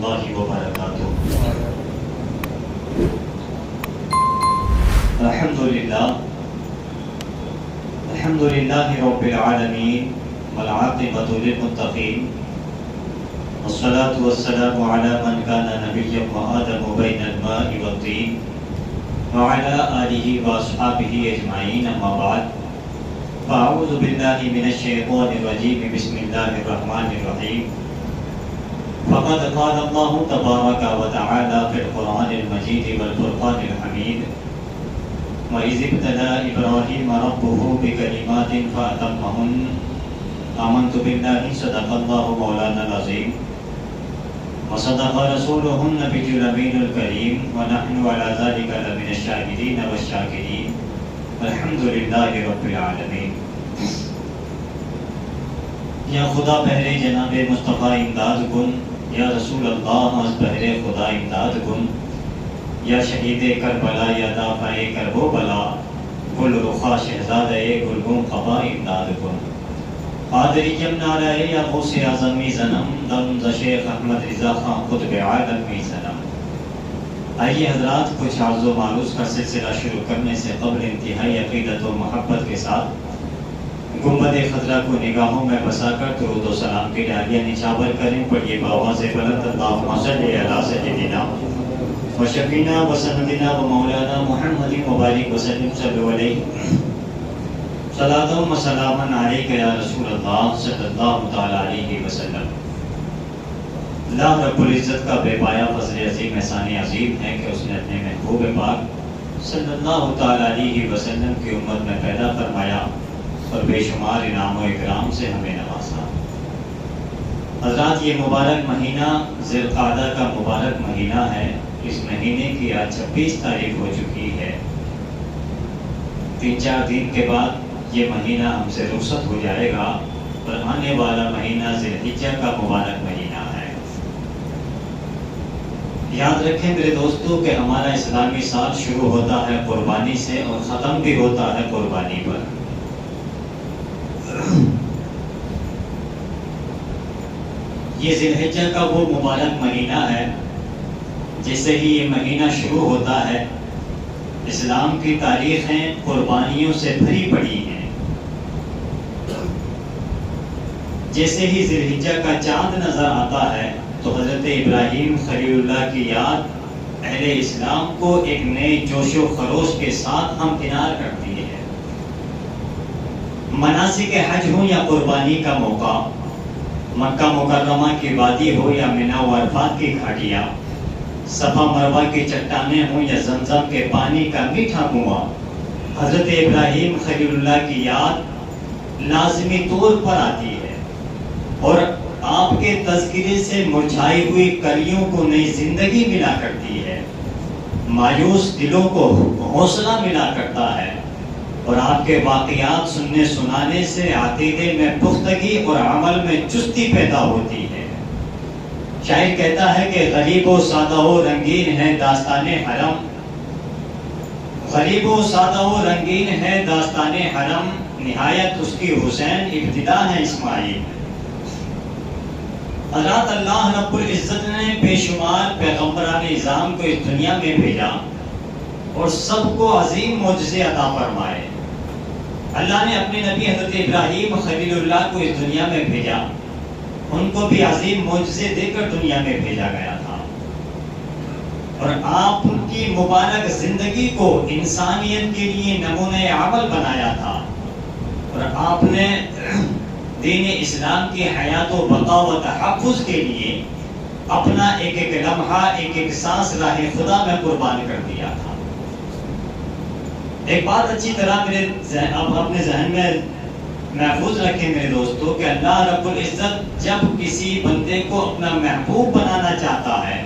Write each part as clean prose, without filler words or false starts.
اللہ وبرکاتہ۔ الحمد للہ رب العالمین والعاقبۃ للمتقین والصلاة والسلام علی من کان نبیا وآدم بین الماء والطین وعلی آلہ واصحابہ اجمعین، اما بعد فاعوذ باللہ من الشیطان الرجیم، بسم اللہ الرحمن الرحیم۔ فقد قال اللہ تبارک وتعالی فی القرآن المجید والفرقان الحمید، وَإِذِ ابْتَلَىٰ إِبْرَاهِيمَ رَبُّهُ بِكَلِمَاتٍ فَأَتَمَّهُنَّ آمَنْتُ بِاللَّهِ صدق اللہ مولانا العظیم وصدق رسولہ النبی الامین الکریم ونحن علی ذلک لمن الشاہدین والشاکرین والحمد للہ رب العالمین۔ یا خدا بہر جناب مصطفیٰ امداد کن، یا رسول اللہ از بہر خدا امداد کن، یا شہید کربلا یا دافع کرب و بلا، گل رخا شہزادہ گلگون قبا امداد کن۔ قادریم نعرہ یا غوث اعظمی زنم، دم ز شیخ احمد رضا خان قطب عالمی زنم۔ آئیے حضرات، کچھ عرض و معروض کا سلسلہ شروع کرنے سے قبل انتہائی عقیدت و محبت کے ساتھ گنبد خضرا کو نگاہوں میں بسا کر درود و سلام کی ڈالیاں نچھاور کریں۔ پڑھیے بآواز بلند اللہم صلی علی سیدنا و شفینا و سندنا و مولانا محمد مبارک وسلم صلی علیہ صلاۃ و سلاما علیک یا رسول اللہ صلی اللہ تعالی علیہ وسلم۔ اللہ رب العزت کا بے پایا فضل عظیم احسان عظیم ہے کہ اس نے اپنے محبوب پاک صلی اللہ تعالی علیہ وسلم کی امت میں پیدا فرمایا اور بے شمار انعام و اکرام سے ہمیں نوازا۔ حضرات، یہ مبارک مہینہ ذی القعدہ کا مبارک مہینہ ہے۔ اس مہینے کی آج 26 تاریخ ہو چکی ہے۔ 3-4 دن کے بعد یہ مہینہ ہم سے رخصت ہو جائے گا اور آنے والا مہینہ ذی الحجہ کا مبارک مہینہ ہے۔ یاد رکھیں میرے دوستو کہ ہمارا اسلامی سال شروع ہوتا ہے قربانی سے اور ختم بھی ہوتا ہے قربانی پر۔ یہ ذی الحجہ کا وہ مبارک مہینہ ہے جیسے ہی یہ مہینہ شروع ہوتا ہے اسلام کی تاریخیں قربانیوں سے بھری پڑی ہیں۔ جیسے ہی ذی الحجہ کا چاند نظر آتا ہے تو حضرت ابراہیم خلیل اللہ کی یاد اہل اسلام کو ایک نئے جوش و خروش کے ساتھ ہمکنار کرتی ہے۔ مناسک حج ہو یا قربانی کا موقع، مکہ مکرمہ کی وادی ہو یا منی و عرفات کی گھاٹیاں، صفا مروہ کی چٹانیں ہوں یا زمزم کے پانی کا میٹھا کنواں، حضرت ابراہیم خلیل اللہ کی یاد لازمی طور پر آتی ہے اور آپ کے تذکرے سے مرجھائی ہوئی کلیوں کو نئی زندگی ملا کرتی ہے، مایوس دلوں کو حوصلہ ملا کرتا ہے اور آپ کے واقعات سننے سنانے سے عقیدے میں پختگی اور عمل میں چستی پیدا ہوتی ہے۔ شاعر کہتا ہے کہ غریب و سادہ و رنگین ہے داستان حرم، غریب و سادہ و رنگین ہے داستان حرم، نہایت اس کی حسین ابتدا ہے اسماعیل۔ حضرات، اللہ رب العزت نے بے شمار پیغمبران اعظام کو اس دنیا میں بھیجا اور سب کو عظیم معجزے عطا فرمائے۔ اللہ نے اپنے نبی حضرت ابراہیم خلیل اللہ کو اس دنیا میں بھیجا، ان کو بھی عظیم معجزے دے کر دنیا میں بھیجا گیا تھا اور آپ ان کی مبارک زندگی کو انسانیت کے لیے نمونہ عمل بنایا تھا اور آپ نے دین اسلام کی حیات و بقا و تحفظ کے لیے اپنا ایک ایک لمحہ ایک ایک سانس راہ خدا میں قربان کر دیا تھا۔ ایک بات اچھی طرح اپنے ذہن میں محفوظ رکھیں میرے دوستو کہ اللہ رب العزت جب کسی بندے کو اپنا محبوب بنانا چاہتا ہے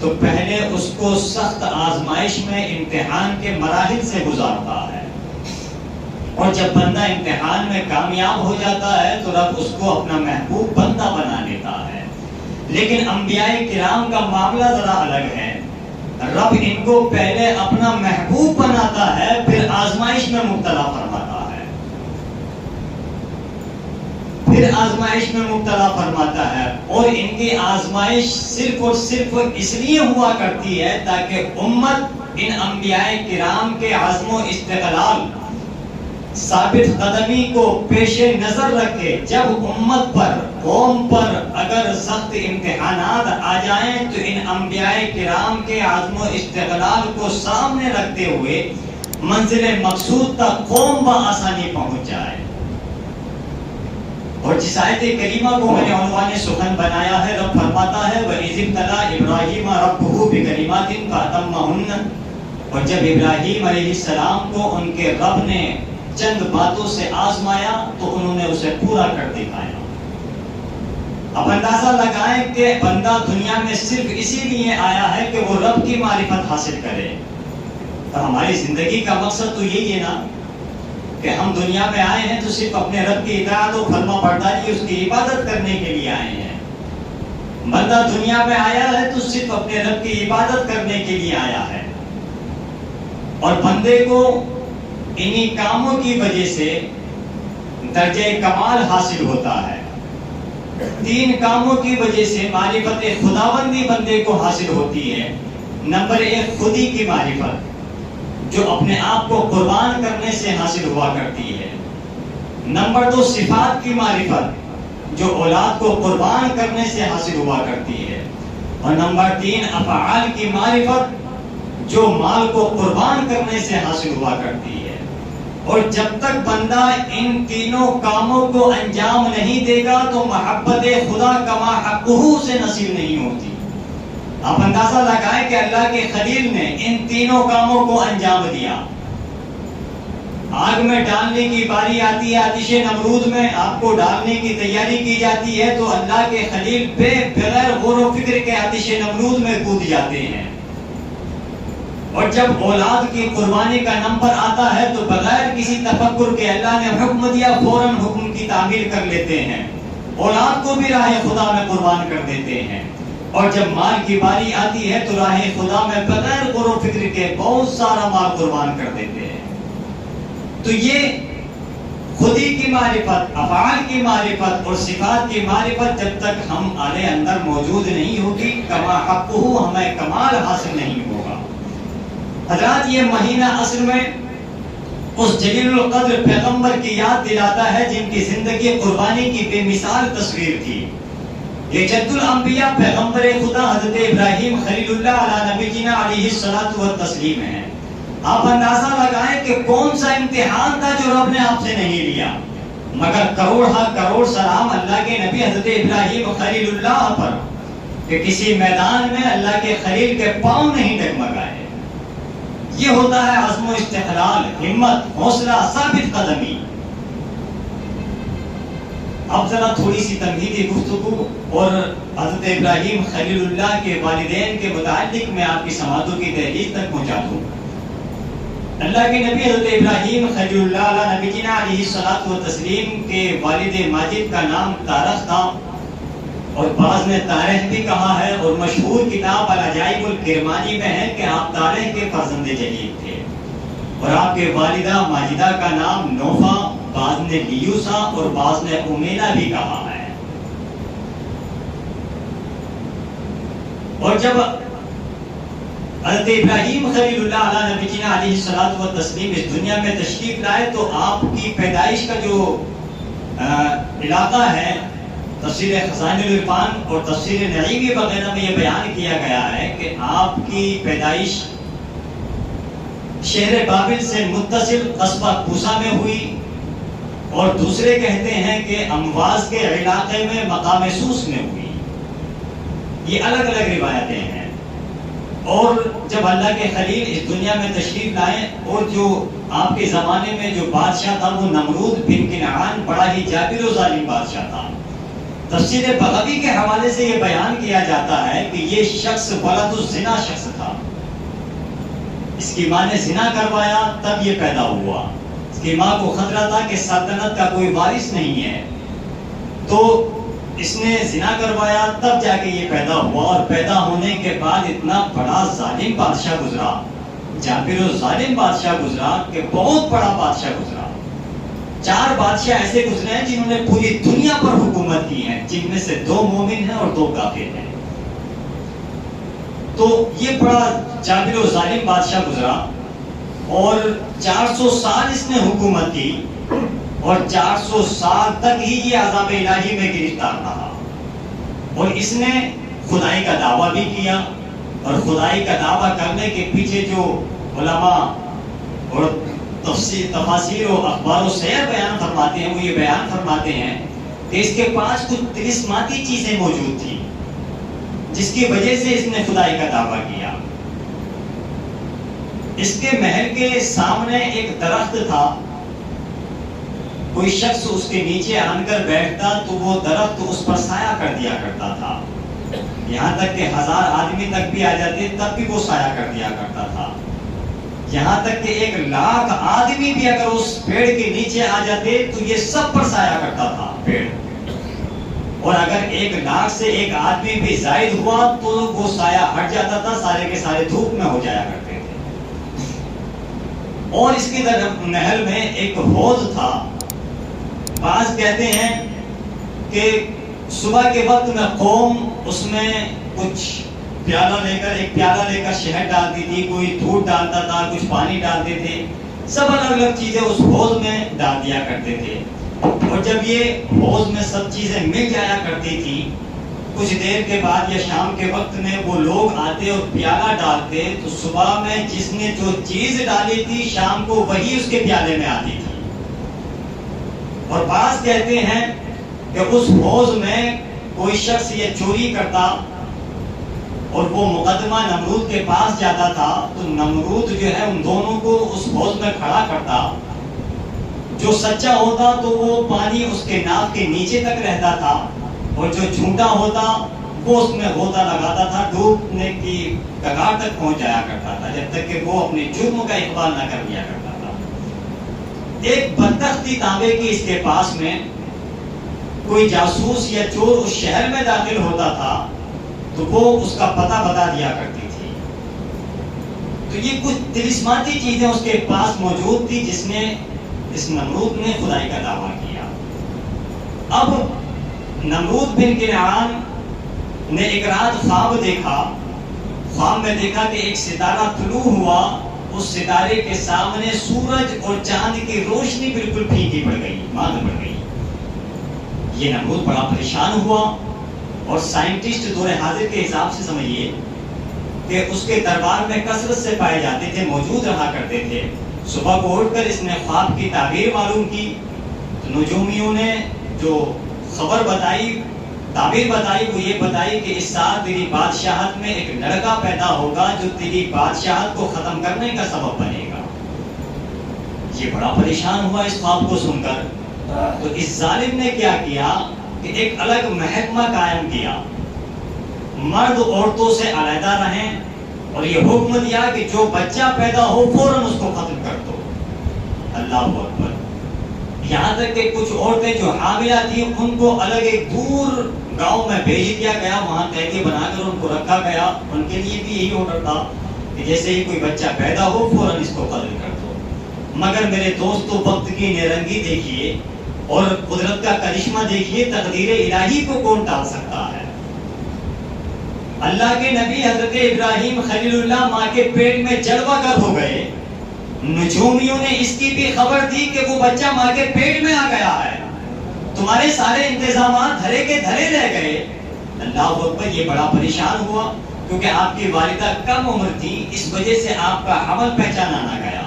تو پہلے اس کو سخت آزمائش میں امتحان کے مراحل سے گزارتا ہے اور جب بندہ امتحان میں کامیاب ہو جاتا ہے تو رب اس کو اپنا محبوب بندہ بنا لیتا ہے۔ لیکن انبیاء کرام کا معاملہ ذرا الگ ہے، رب ان کو پہلے اپنا محبوب بناتا ہے پھر آزمائش میں مبتلا فرماتا ہے۔ پھر آزمائش میں مبتلا فرماتا ہے، اور ان کی آزمائش صرف اور صرف اس لیے ہوا کرتی ہے تاکہ امت ان انبیاء کرام کے عزم و استقلال، ثابت قدمی کو پیش نظر رکھے۔ جب امت پر، قوم پر اگر سخت امتحانات آ جائیں تو ان انبیاء کرام کے عزم و استقلال کو سامنے رکھتے ہوئے منزل مقصود تک قوم بآسانی پہنچ جائے۔ اور جس آیت کریمہ کو میں نے عنوان سخن بنایا ہے، رب فرماتا ہے وَإِذِ ابْتَلَىٰ إِبْرَاهِيمَ رَبُّهُ بِكَلِمَاتٍ فَأَتَمَّهُنَّ، اور جب ابراہیم علیہ السلام کو ان کے رب نے چند باتوں سے آزمایا تو انہوں نے اسے پورا کر دکھایا۔ اب اندازہ لگائیں کہ بندہ دنیا میں صرف اسی لیے آیا ہے کہ وہ رب کی معرفت حاصل کرے، تو ہماری زندگی کا مقصد تو یہی ہے نا کہ ہم دنیا میں آئے ہیں تو صرف اپنے رب کی اطاعت و فرما برداری، اس کی عبادت کرنے کے لیے آئے ہیں۔ بندہ دنیا میں آیا ہے تو صرف اپنے رب کی عبادت کرنے کے لیے آیا ہے، اور بندے کو انہی کاموں کی وجہ سے درجہ کمال حاصل ہوتا ہے۔ 3 کاموں کی وجہ سے معرفت خداوندی بندے کو حاصل ہوتی ہے۔ نمبر 1 خودی کی معرفت، جو اپنے آپ کو قربان کرنے سے حاصل ہوا کرتی ہے۔ نمبر 2 صفات کی معرفت، جو اولاد کو قربان کرنے سے حاصل ہوا کرتی ہے۔ اور نمبر 3 افعال کی معرفت، جو مال کو قربان کرنے سے حاصل ہوا کرتی ہے۔ اور جب تک بندہ ان تینوں کاموں کو انجام نہیں دے گا تو محبت خدا کما حقہ سے نصیب نہیں ہوتی۔ آپ اندازہ لگائیں کہ اللہ کے خلیل نے ان تینوں کاموں کو انجام دیا۔ آگ میں ڈالنے کی باری آتی ہے، آتش نمرود میں آپ کو ڈالنے کی تیاری کی جاتی ہے تو اللہ کے خلیل بغیر غور و فکر کے آتش نمرود میں کود جاتے ہیں۔ اور جب اولاد کی قربانی کا نمبر آتا ہے تو بغیر کسی تفکر کے اللہ نے حکم دیا، فوراً حکم کی تعمیل کر لیتے ہیں، اولاد کو بھی راہ خدا میں قربان کر دیتے ہیں۔ اور جب مال کی باری آتی ہے تو راہ خدا میں بغیر غور و فکر کے بہت سارا مال قربان کر دیتے ہیں۔ تو یہ خودی کی معرفت، افعال کی معرفت اور صفات کی معرفت جب تک ہمارے اندر موجود نہیں ہوگی، کما حقہ ہمیں کمال حاصل نہیں ہوگا۔ حضرات یہ مہینہ اصل میں اس جلیل القدر پیغمبر کی یاد دلاتا ہے جن کی زندگی قربانی کی بے مثال تصویر تھی۔ یہ جد الانبیاء پیغمبر خدا حضرت ابراہیم خلیل اللہ علی نبینا علیہ الصلوۃ والتسلیم ہے۔ آپ اندازہ لگائیں کہ کون سا امتحان تھا جو رب نے آپ سے نہیں لیا، مگر کروڑ سلام اللہ کے نبی حضرت ابراہیم خلیل اللہ پر کہ کسی میدان میں اللہ کے خلیل کے پاؤں نہیں ڈگمگائے۔ یہ ہوتا ہے عزم و استقلال، ہمت، حوصلہ، ثابت قدمی۔ اب ذرا تھوڑی سی تمہیدی گفتگو اور حضرت ابراہیم خلیل اللہ کے والدین کے متعلق میں آپ کی سماعتوں کی دہلیز تک پہنچا دوں۔ اللہ کے نبی حضرت ابراہیم خلیل اللہ علیہ نبینا علیہ الصلوۃ والتسلیم کے والد ماجد کا نام تارخ تھا، اور بعض نے تاریخ بھی کہا ہے، اور مشہور کتاب العجائب الکرمانی میں ہے کہ آپ تاریخ کے فرزند جلیل تھے۔ اور آپ کے والدہ ماجدہ کا نام نوفا، بعض نے لیوسا اور بعض نے امینا بھی کہا ہے۔ اور جب حضرت ابراہیم خلیل اللہ علیہ نبینا علیہ الصلوۃ والتسلیم اس دنیا میں تشریف لائے تو آپ کی پیدائش کا جو علاقہ ہے، تفسیر خزائن العرفان اور تفسیر نعیمی وغیرہ میں یہ بیان کیا گیا ہے کہ آپ کی پیدائش شہر بابل سے متصل قصبہ کوسا میں ہوئی، اور دوسرے کہتے ہیں کہ امواز کے علاقے میں مقام سوس میں ہوئی۔ یہ الگ الگ روایتیں ہیں۔ اور جب اللہ کے خلیل اس دنیا میں تشریف لائے، اور جو آپ کے زمانے میں جو بادشاہ تھا وہ نمرود بن کنعان بڑا ہی جابر و ظالم بادشاہ تھا۔ تفسیر بغوی کے حوالے سے یہ بیان کیا جاتا ہے کہ یہ شخص ولد الزنا شخص تھا، اس کی ماں نے زنا کروایا تب یہ پیدا ہوا۔ اس کی ماں کو خطرہ تھا کہ سلطنت کا کوئی وارث نہیں ہے، تو اس نے زنا کروایا تب جا کے یہ پیدا ہوا، اور پیدا ہونے کے بعد اتنا بڑا ظالم بادشاہ گزرا، جابر و ظالم بادشاہ گزرا کہ بہت بڑا بادشاہ گزرا، 4 بادشاہ ایسے گزرے ہیں جنہوں نے پوری دنیا پر حکومت کی ہے، جن میں سے 2 مومن ہیں اور 2 کافر ہیں۔ تو یہ بڑا جابر و ظالم بادشاہ گزرا اور 400 سال اس نے حکومت کی اور 400 سال تک ہی یہ عذاب الہی میں گرفتار رہا، اور اس نے خدائی کا دعویٰ بھی کیا، اور خدائی کا دعویٰ کرنے کے پیچھے جو علماء اور تفاسیر و اخبار و سیر بیان فرماتے ہیں، وہ یہ بیان فرماتے ہیں کہ اس کے پاس کچھ طلسماتی چیزیں موجود تھیں جس کی وجہ سے اس نے خدائی کا دعویٰ کیا۔ اس کے محل کے سامنے ایک درخت تھا، کوئی شخص اس کے نیچے آن کر بیٹھتا تو وہ درخت اس پر سایہ کر دیا کرتا تھا، یہاں تک کہ 1000 آدمی تک بھی آ جاتے تب بھی وہ سایہ کر دیا کرتا تھا، یہاں تک کہ 1,00,000 آدمی بھی اگر اس پیڑ کے نیچے آ جاتے تو یہ سب پر سایہ کرتا تھا پیڑ، اور اگر 1,00,000 سے 1 آدمی بھی زائد ہوا تو وہ سایہ ہٹ جاتا تھا، سارے کے سارے دھوپ میں ہو جایا کرتے تھے۔ اور اس کی طرف محل میں ایک حوض تھا، بعض کہتے ہیں کہ صبح کے وقت میں قوم اس میں کچھ ایک پیالہ لے کر شہد ڈالتی تھی، کوئی دودھ ڈالتا تھا، کچھ پانی ڈالتے تھے، سب الگ الگ چیزیں اس حوض میں ڈال دیا کرتے تھے، اور جب یہ حوض میں سب چیزیں مل جایا کرتی تھی، کچھ دیر کے بعد یا شام کے وقت میں وہ لوگ آتے اور پیالہ ڈالتے تو صبح میں جس نے جو چیز ڈالی تھی شام کو وہی اس کے پیالے میں آتی تھی۔ اور بعض کہتے ہیں کہ اس حوض میں کوئی شخص یہ چوری کرتا اور وہ مقدمہ نمرود کے پاس جاتا تھا تو نمرود جو ہے ان دونوں کو اس حوض میں کھڑا کرتا، جو سچا ہوتا تو وہ پانی اس کے ناک کے نیچے تک رہتا تھا، اور جو جھوٹا ہوتا وہ اس میں غوطہ لگاتا تھا، ڈوبنے کی کگار تک پہنچ جایا کرتا تھا، جب تک کہ وہ اپنے جرم کا اقبال نہ کر لیا کرتا تھا۔ ایک بدبختی تانبے کی اس کے پاس میں کوئی جاسوس یا چور اس شہر میں داخل ہوتا تھا تو وہ اس کا پتہ بتا دیا کرتی تھی۔ تو یہ کچھ طلسماتی چیزیں اس کے پاس موجود تھی جس نے اس نمرود نے خدائی کا دعویٰ کیا۔ اب نمرود بن کنعان نے ایک رات خواب دیکھا، خواب میں دیکھا کہ ایک ستارہ طلوع ہوا، اس ستارے کے سامنے سورج اور چاند کی روشنی بالکل پھیکی پڑ گئی، ماند پڑ گئی۔ یہ نمرود بڑا پریشان ہوا، اور سائنٹسٹ دور حاضر کے حساب سے سمجھیے کہ اس کے دربار میں کثرت سے پائے جاتے تھے، موجود رہا کرتے تھے۔ صبح کو اٹھ کر اس نے خواب کی تعبیر معلوم کی تو نجومیوں نے جو خبر بتائی، تعبیر بتائی، وہ یہ بتائی کہ اس سال تیری بادشاہت میں ایک لڑکا پیدا ہوگا جو تیری بادشاہت کو ختم کرنے کا سبب بنے گا۔ یہ بڑا پریشان ہوا اس خواب کو سن کر، تو اس ظالم نے کیا کیا کہ ایک الگ محکمہ قائم کیا، مرد عورتوں سے علیحدہ رہیں، اور یہ حکم دیا کہ جو بچہ پیدا ہو فوراً اس کو ختم کر دو۔ اللہ اکبر۔ یہاں تک کہ کچھ عورتیں جو حاملہ تھیں ان کو الگ ایک دور گاؤں میں بھیج دیا گیا، وہاں قیدی بنا کر ان کو رکھا گیا، ان کے لیے بھی یہی آرڈر تھا کہ جیسے ہی کوئی بچہ پیدا ہو فوراً اس کو قتل کر دو۔ مگر میرے دوستو، وقت کی نیرنگی دیکھیے اور قدرت کا کرشمہ دیکھیے، تقدیر الہی کو کون ٹال سکتا ہے؟ اللہ کے نبی حضرت ابراہیم خلیل اللہ ماں کے پیٹ میں جلوہ گر ہو گئے، نجومیوں نے اس کی بھی خبر دی کہ وہ بچہ ماں کے پیٹ میں آ گیا ہے، تمہارے سارے انتظامات دھرے کے دھرے رہ گئے۔ اللہ اکبر۔ یہ بڑا پریشان ہوا کیونکہ آپ کی والدہ کم عمر تھی، اس وجہ سے آپ کا حمل پہچانا نہ گیا۔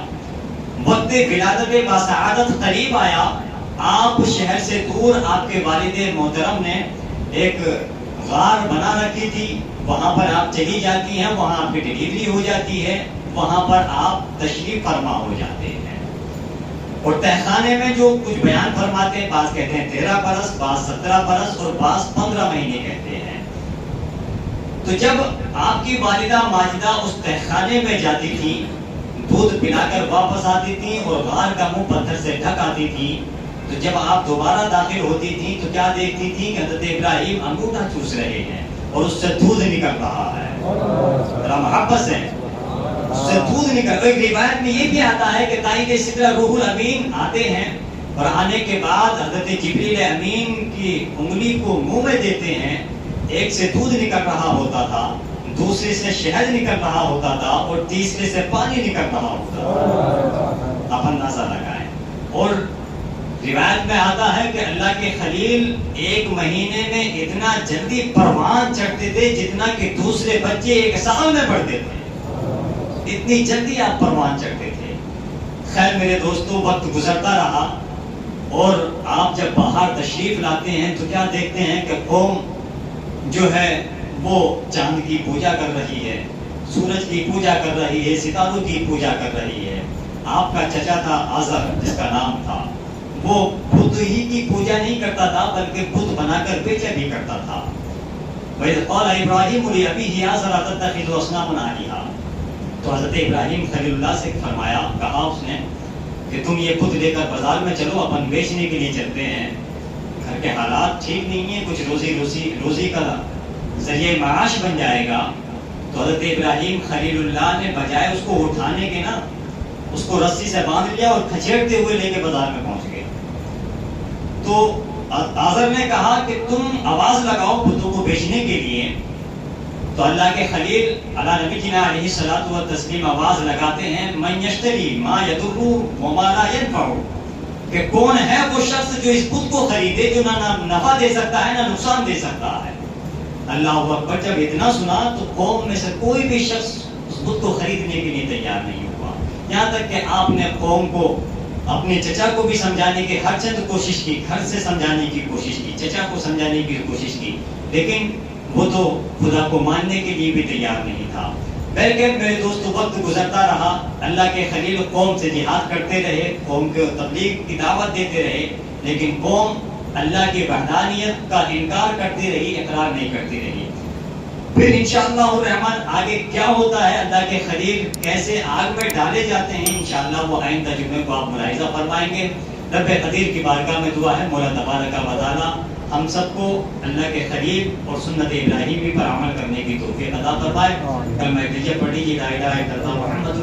وقت ولادت باسعادت قریب آیا، آپ شہر سے دور آپ کے والد محترم نے ایک غار بنا رکھی تھی، وہاں پر آپ چلی جاتی ہیں، وہاں آپ کی ڈیلیوری ہو جاتی ہے، وہاں پر آپ تشریف فرما ہو جاتے ہیں۔ اور تہخانے میں جو کچھ بیان فرماتے ہیں، بعض کہتے ہیں 13 برس، بعض 17 برس اور بعض 15 مہینے کہتے ہیں۔ تو جب آپ کی والدہ ماجدہ اس تہخانے میں جاتی تھی، دودھ پلا کر واپس آتی تھی اور غار کا منہ پتھر سے ڈھک آتی تھی، تو جب آپ دوبارہ داخل ہوتی تھی تو کیا دیکھتی تھی کہ حضرت ابراہیم انگوٹھا چوس رہے ہیں اور اس سے دودھ نکل رہا ہے۔ ذرا محبت سے اس سے دودھ نکل۔ ایک روایت میں یہ بھی آتا ہے کہ تائید صدر روح الامین آتے ہیں اور آنے کے بعد حضرت جبریل امین کی انگلی کو منہ میں دیتے ہیں، ایک سے دودھ نکل رہا ہوتا تھا، دوسرے سے شہد نکل رہا ہوتا تھا، اور تیسرے سے پانی نکل رہا ہوتا تھا۔ آپ اندازہ لگائیں۔ اور روایت میں آتا ہے کہ اللہ کے خلیل ایک مہینے میں اتنا جلدی پروان چڑھتے تھے جتنا کہ دوسرے بچے ایک سال میں پڑھتے تھے، اتنی جلدی آپ پروان چڑھتے تھے۔ خیر میرے دوستو، وقت گزرتا رہا اور آپ جب باہر تشریف لاتے ہیں تو کیا دیکھتے ہیں کہ قوم جو ہے وہ چاند کی پوجا کر رہی ہے، سورج کی پوجا کر رہی ہے، ستاروں کی پوجا کر رہی ہے۔ آپ کا چچا تھا آزر جس کا نام تھا، وہ بت ہی کی پوجا نہیں کرتا تھا بلکہ بت بنا کر بیچا بھی کرتا تھا۔ وَإِذْ قَالَ إِبْرَاهِيمُ لِأَبِيهِ آزَرَ أَتَتَّخِذُ أَصْنَامًا آلِهَةً، تو حضرت ابراہیم خلیل اللہ سے فرمایا، کہا اس نے کہ تم یہ بت لے کر بازار میں چلو، اپن بیچنے کے لیے چلتے ہیں، گھر کے حالات ٹھیک نہیں ہیں، کچھ روزی کا ذریعہ معاش بن جائے گا۔ تو حضرت ابراہیم خلیل اللہ نے بجائے اس کو اٹھانے کے نا، اس کو رسی سے باندھ لیا اور کھچیڑتے ہوئے لے کے بازار میں پہنچ گئے۔ تو آزر نے کہا کہ تم آواز لگاؤ بتوں کو بیچنے کے لیے۔ تو اللہ کے خلیل علی نبی جنا علیہ الصلوۃ والتسلیم آواز لگاتے ہیں، من یشتری ما یضر وما لا ينفع، کہ کون ہے وہ شخص جو اس بت کو خریدے جو نہ نفع دے سکتا ہے نہ نقصان دے سکتا ہے۔ اللہ اکبر، جب اتنا سنا تو قوم میں سے کوئی بھی شخص اس بت کو خریدنے کے لیے تیار نہیں ہوا، یہاں تک کہ آپ نے قوم کو، اپنے چچا کو بھی سمجھانے کی ہر چند کوشش کی، گھر سے سمجھانے کی کوشش کی، چچا کو سمجھانے کی کوشش کی، لیکن وہ تو خدا کو ماننے کے لیے بھی تیار نہیں تھا۔ بلکہ میرے دوستو وقت گزرتا رہا، اللہ کے خلیل قوم سے جہاد کرتے رہے، قوم کو تبلیغ کی دعوت دیتے رہے، لیکن قوم اللہ کی وحدانیت کا انکار کرتی رہی، اقرار نہیں کرتی رہی۔ پھر انشاءاللہ الرحمن آگے کیا ہوتا ہے، اللہ کے خلیل کیسے آگ میں ڈالے جاتے ہیں، انشاءاللہ وہ آئندہ جمعے کو آپ ملاحظہ فرمائیں گے۔ رب قدیر کی بارگاہ میں دعا ہے، مولا تبارک و تعالی ہم سب کو اللہ کے خلیل اور سنت ابراہیمی پر عمل کرنے کی توفیق عطا فرمائے۔ کلمہ طیب پڑھ لیجیے، لا الہ الا اللہ محمد